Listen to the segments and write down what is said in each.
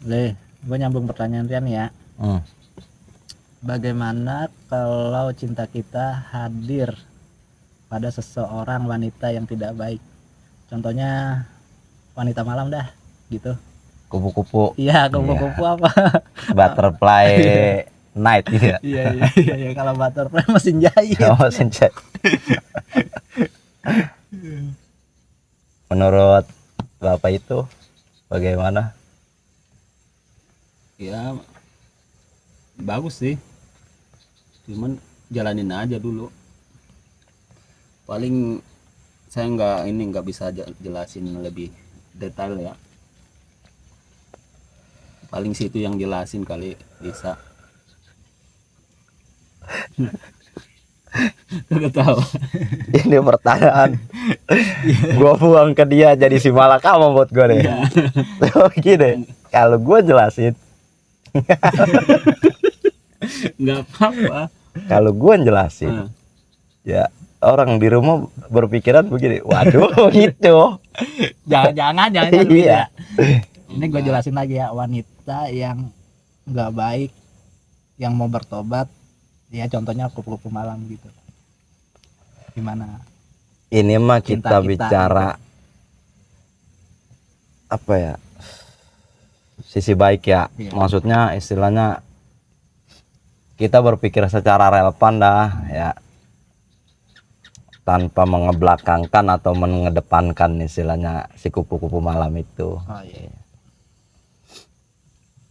Gue nyambung pertanyaan Rian ya. Hmm. Bagaimana kalau cinta kita hadir pada seseorang wanita yang tidak baik? Contohnya wanita malam dah, gitu. Kupu-kupu. Iya, Iya. kupu-kupu apa? Butterfly night gitu ya. Iya, iya, iya, iya. Kalau butterfly mesin jahit. Oh, senja. Menurut Bapak itu bagaimana? Ya bagus sih, cuman jalanin aja dulu. Paling saya nggak bisa jelasin lebih detail ya. Paling situ yang jelasin kali bisa. Gak tahu. Ini pertanyaan gue buang ke dia jadi si malakama buat gue deh. Gini, kalau gue jelasin, Nggak apa-apa. kalau gue jelasin, ya orang di rumah berpikiran begini, waduh gitu. Jangan Iya. iya. Ini gue jelasin lagi ya, wanita yang nggak baik, yang mau bertobat, ya contohnya kupu-kupu malam gitu. Gimana? Ini mah Cinta kita kita, bicara apa ya? Sisi baik ya. Iya. Maksudnya istilahnya kita berpikir secara relevan dah ya. Tanpa mengebelakangkan atau mengedepankan istilahnya si kupu-kupu malam itu. Oh iya.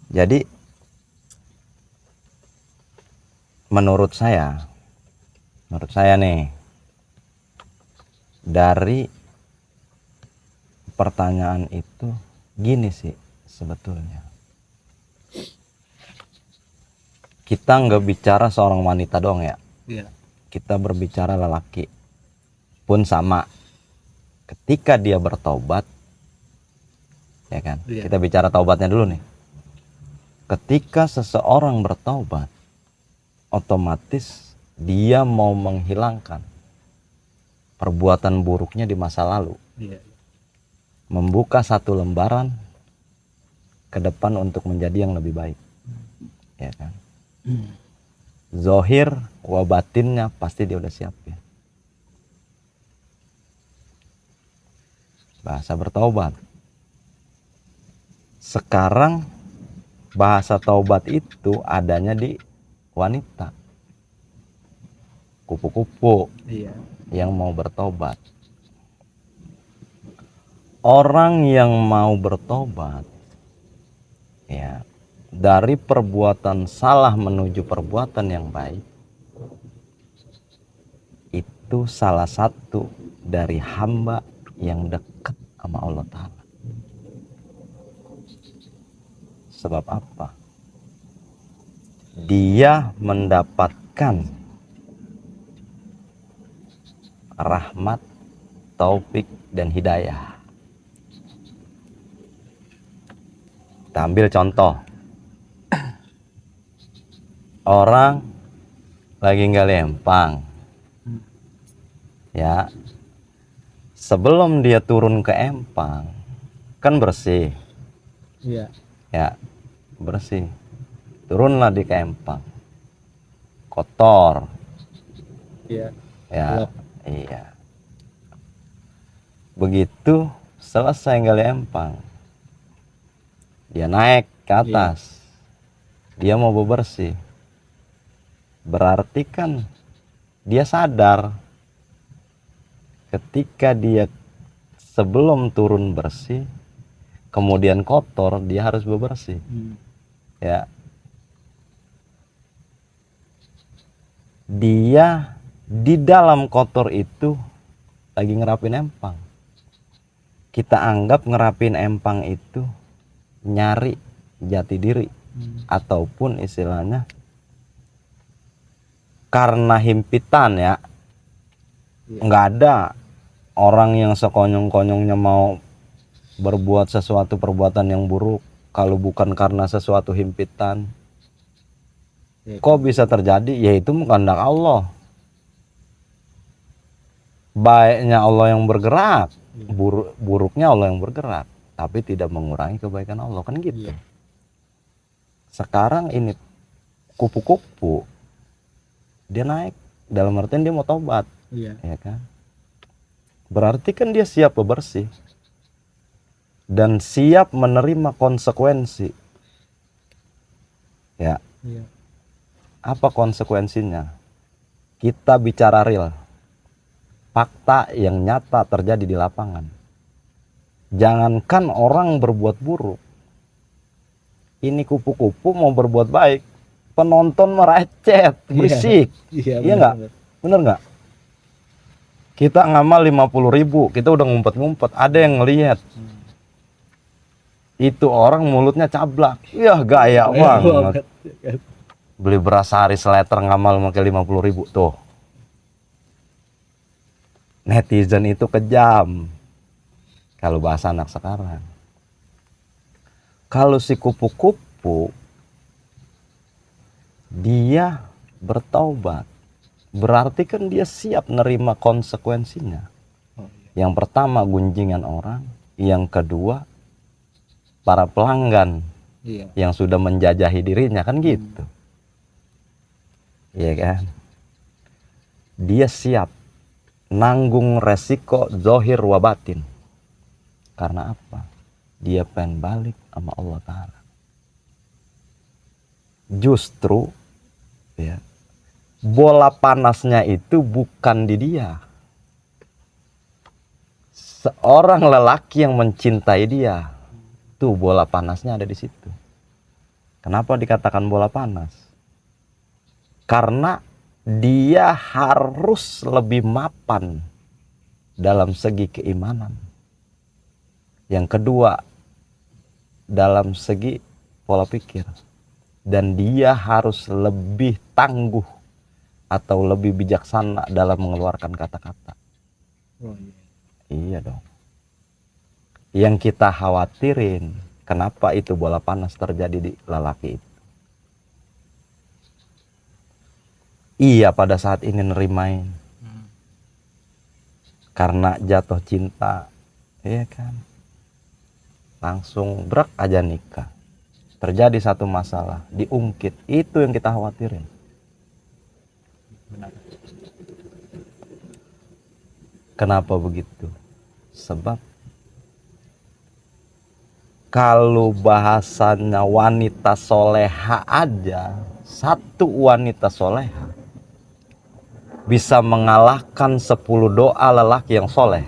Jadi menurut saya nih, dari pertanyaan itu gini sih sebetulnya, kita nggak bicara seorang wanita dong ya, Iya. kita berbicara lelaki pun sama. Ketika dia bertobat, ya kan, Iya. kita bicara taubatnya dulu nih. Ketika seseorang bertobat, otomatis dia mau menghilangkan perbuatan buruknya di masa lalu, Iya. membuka satu lembaran ke depan untuk menjadi yang lebih baik, ya kan. Zohir wa batinnya pasti dia udah siapin. Bahasa bertaubat. Sekarang bahasa taubat itu adanya di wanita, kupu-kupu Iya. yang mau bertobat. Orang yang mau bertobat ya dari perbuatan salah menuju perbuatan yang baik, itu salah satu dari hamba yang dekat sama Allah Ta'ala. Sebab apa? Dia mendapatkan rahmat, taufik, dan hidayah. Kita ambil contoh. Orang lagi gali empang. Ya. Sebelum dia turun ke empang, kan bersih. Iya. Ya, bersih. Turunlah di empang. Kotor. Iya. Ya, iya. Begitu selesai gali empang, dia naik ke atas. Dia mau bebersih. Berarti kan dia sadar ketika dia sebelum turun bersih, kemudian kotor, dia harus bebersih. Ya. Dia di dalam kotor itu lagi ngerapin empang. Kita anggap ngerapin empang itu nyari jati diri, ataupun istilahnya karena himpitan ya. Nggak ada orang yang sekonyong-konyongnya mau berbuat sesuatu perbuatan yang buruk kalau bukan karena sesuatu himpitan. Kok bisa terjadi? Yaitu kehendak Allah. Baiknya Allah yang bergerak, buruknya Allah yang bergerak, tapi tidak mengurangi kebaikan Allah, kan gitu. Sekarang ini kupu-kupu dia naik, dalam artian dia mau tobat, Iya. ya kan? Berarti kan dia siap bersih dan siap menerima konsekuensi. Ya, Iya. apa konsekuensinya? Kita bicara real, fakta yang nyata terjadi di lapangan. Jangankan orang berbuat buruk, ini kupu-kupu mau berbuat baik, penonton merecet, berisik. Iya, Iya nggak? Bener nggak? Kita ngamal 50.000, kita udah ngumpet-ngumpet, ada yang ngelihat. Itu orang mulutnya cablak, ya gaya banget. Beli beras sehari seliter ngamal pakai 50.000 tuh. Netizen itu kejam. Kalau bahasa anak sekarang. Kalau si kupu-kupu dia bertaubat, berarti kan dia siap nerima konsekuensinya. Yang pertama gunjingan orang, yang kedua para pelanggan Iya. yang sudah menjajahi dirinya, kan gitu. Iya kan? Dia siap nanggung resiko zohir wa batin. Karena apa? Dia pengen balik sama Allah Ta'ala. Justru ya, bola panasnya itu bukan di dia. Seorang lelaki yang mencintai dia, tuh bola panasnya ada di situ. Kenapa dikatakan bola panas? Karena dia harus lebih mapan dalam segi keimanan. Yang kedua, dalam segi pola pikir. Dan dia harus lebih tangguh atau lebih bijaksana dalam mengeluarkan kata-kata. Oh, iya. Iya dong. Yang kita khawatirin, kenapa itu bola panas terjadi di lelaki itu? Iya, pada saat ini nerimain. Karena jatuh cinta, iya kan? Langsung brek aja nikah. Terjadi satu masalah, diungkit. Itu yang kita khawatirin. Benar. Kenapa begitu? Sebab kalau bahasanya wanita soleha aja, satu wanita soleha bisa mengalahkan 10 doa lelaki yang soleh.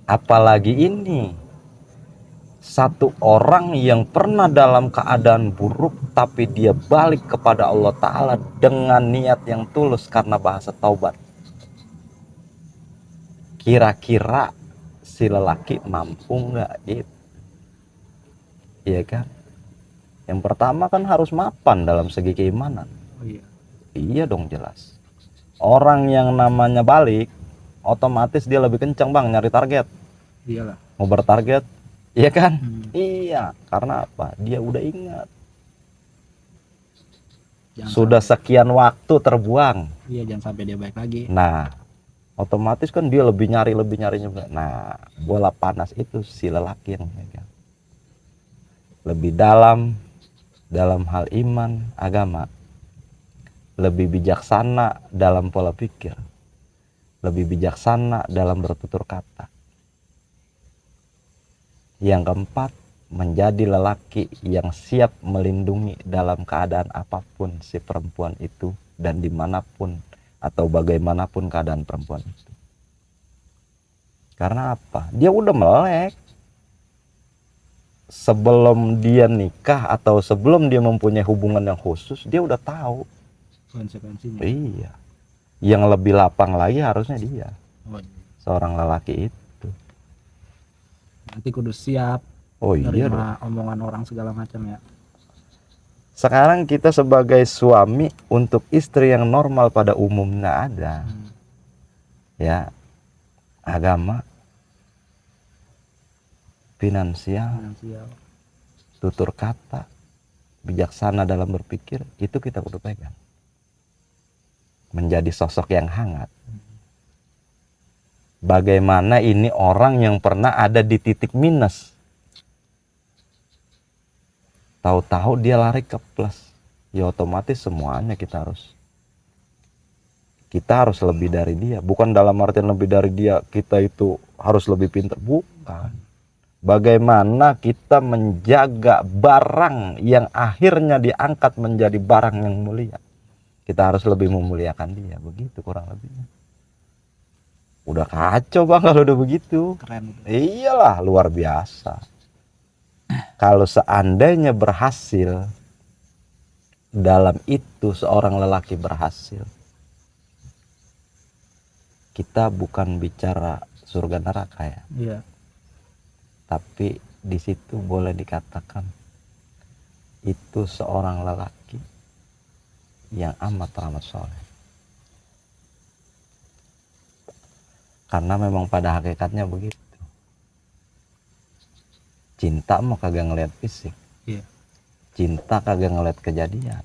Apalagi ini, satu orang yang pernah dalam keadaan buruk tapi dia balik kepada Allah Ta'ala dengan niat yang tulus karena bahasa taubat. Kira-kira si lelaki mampu nggak itu? Iya kan? Yang pertama kan harus mapan dalam segi keimanan. Oh, iya. Iya dong, jelas. Orang yang namanya balik, otomatis dia lebih kencang bang nyari target. Iyalah. Mau bertarget, iya kan? Iya, karena apa? Dia udah ingat. Jangan Sudah sekian waktu terbuang. Iya, jangan sampai dia balik lagi. Nah, otomatis kan dia lebih nyari juga. Nah, bola panas itu si lelaki yang megang. Lebih dalam hal iman, agama. Lebih bijaksana dalam pola pikir. Lebih bijaksana dalam bertutur kata. Yang keempat, menjadi lelaki yang siap melindungi dalam keadaan apapun si perempuan itu dan dimanapun atau bagaimanapun keadaan perempuan itu. Karena apa? Dia udah melek. Sebelum dia nikah atau sebelum dia mempunyai hubungan yang khusus, dia udah tahu Konsekuensinya. Iya. Yang lebih lapang lagi harusnya dia. Oh, iya. Seorang lelaki itu. Nanti kudu siap Oh iya dong. nerima omongan orang segala macam ya. Sekarang kita sebagai suami untuk istri yang normal pada umumnya ada. Ya. Agama, finansial, tutur kata, bijaksana dalam berpikir, itu kita kudu pegang. Menjadi sosok yang hangat. Bagaimana ini orang yang pernah ada di titik minus. tahu-tahu dia lari ke plus, ya otomatis semuanya kita harus lebih dari dia. Bukan dalam artian lebih dari dia kita itu harus lebih pintar, bukan. Bagaimana kita menjaga barang yang akhirnya diangkat menjadi barang yang mulia, kita harus lebih memuliakan dia, begitu kurang lebihnya. Udah kacau bang kalau udah begitu. Keren. Iyalah, luar biasa. Kalau seandainya berhasil dalam itu, seorang lelaki berhasil, kita bukan bicara surga neraka ya, Iya. tapi di situ boleh dikatakan itu seorang lelaki yang amat soleh. Karena memang pada hakikatnya begitu. Cinta mah kagak ngeliat fisik. Iya. Cinta kagak ngeliat kejadian.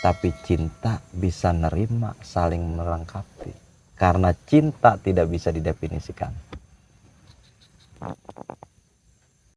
Tapi cinta bisa nerima, saling melengkapi. Karena cinta tidak bisa didefinisikan.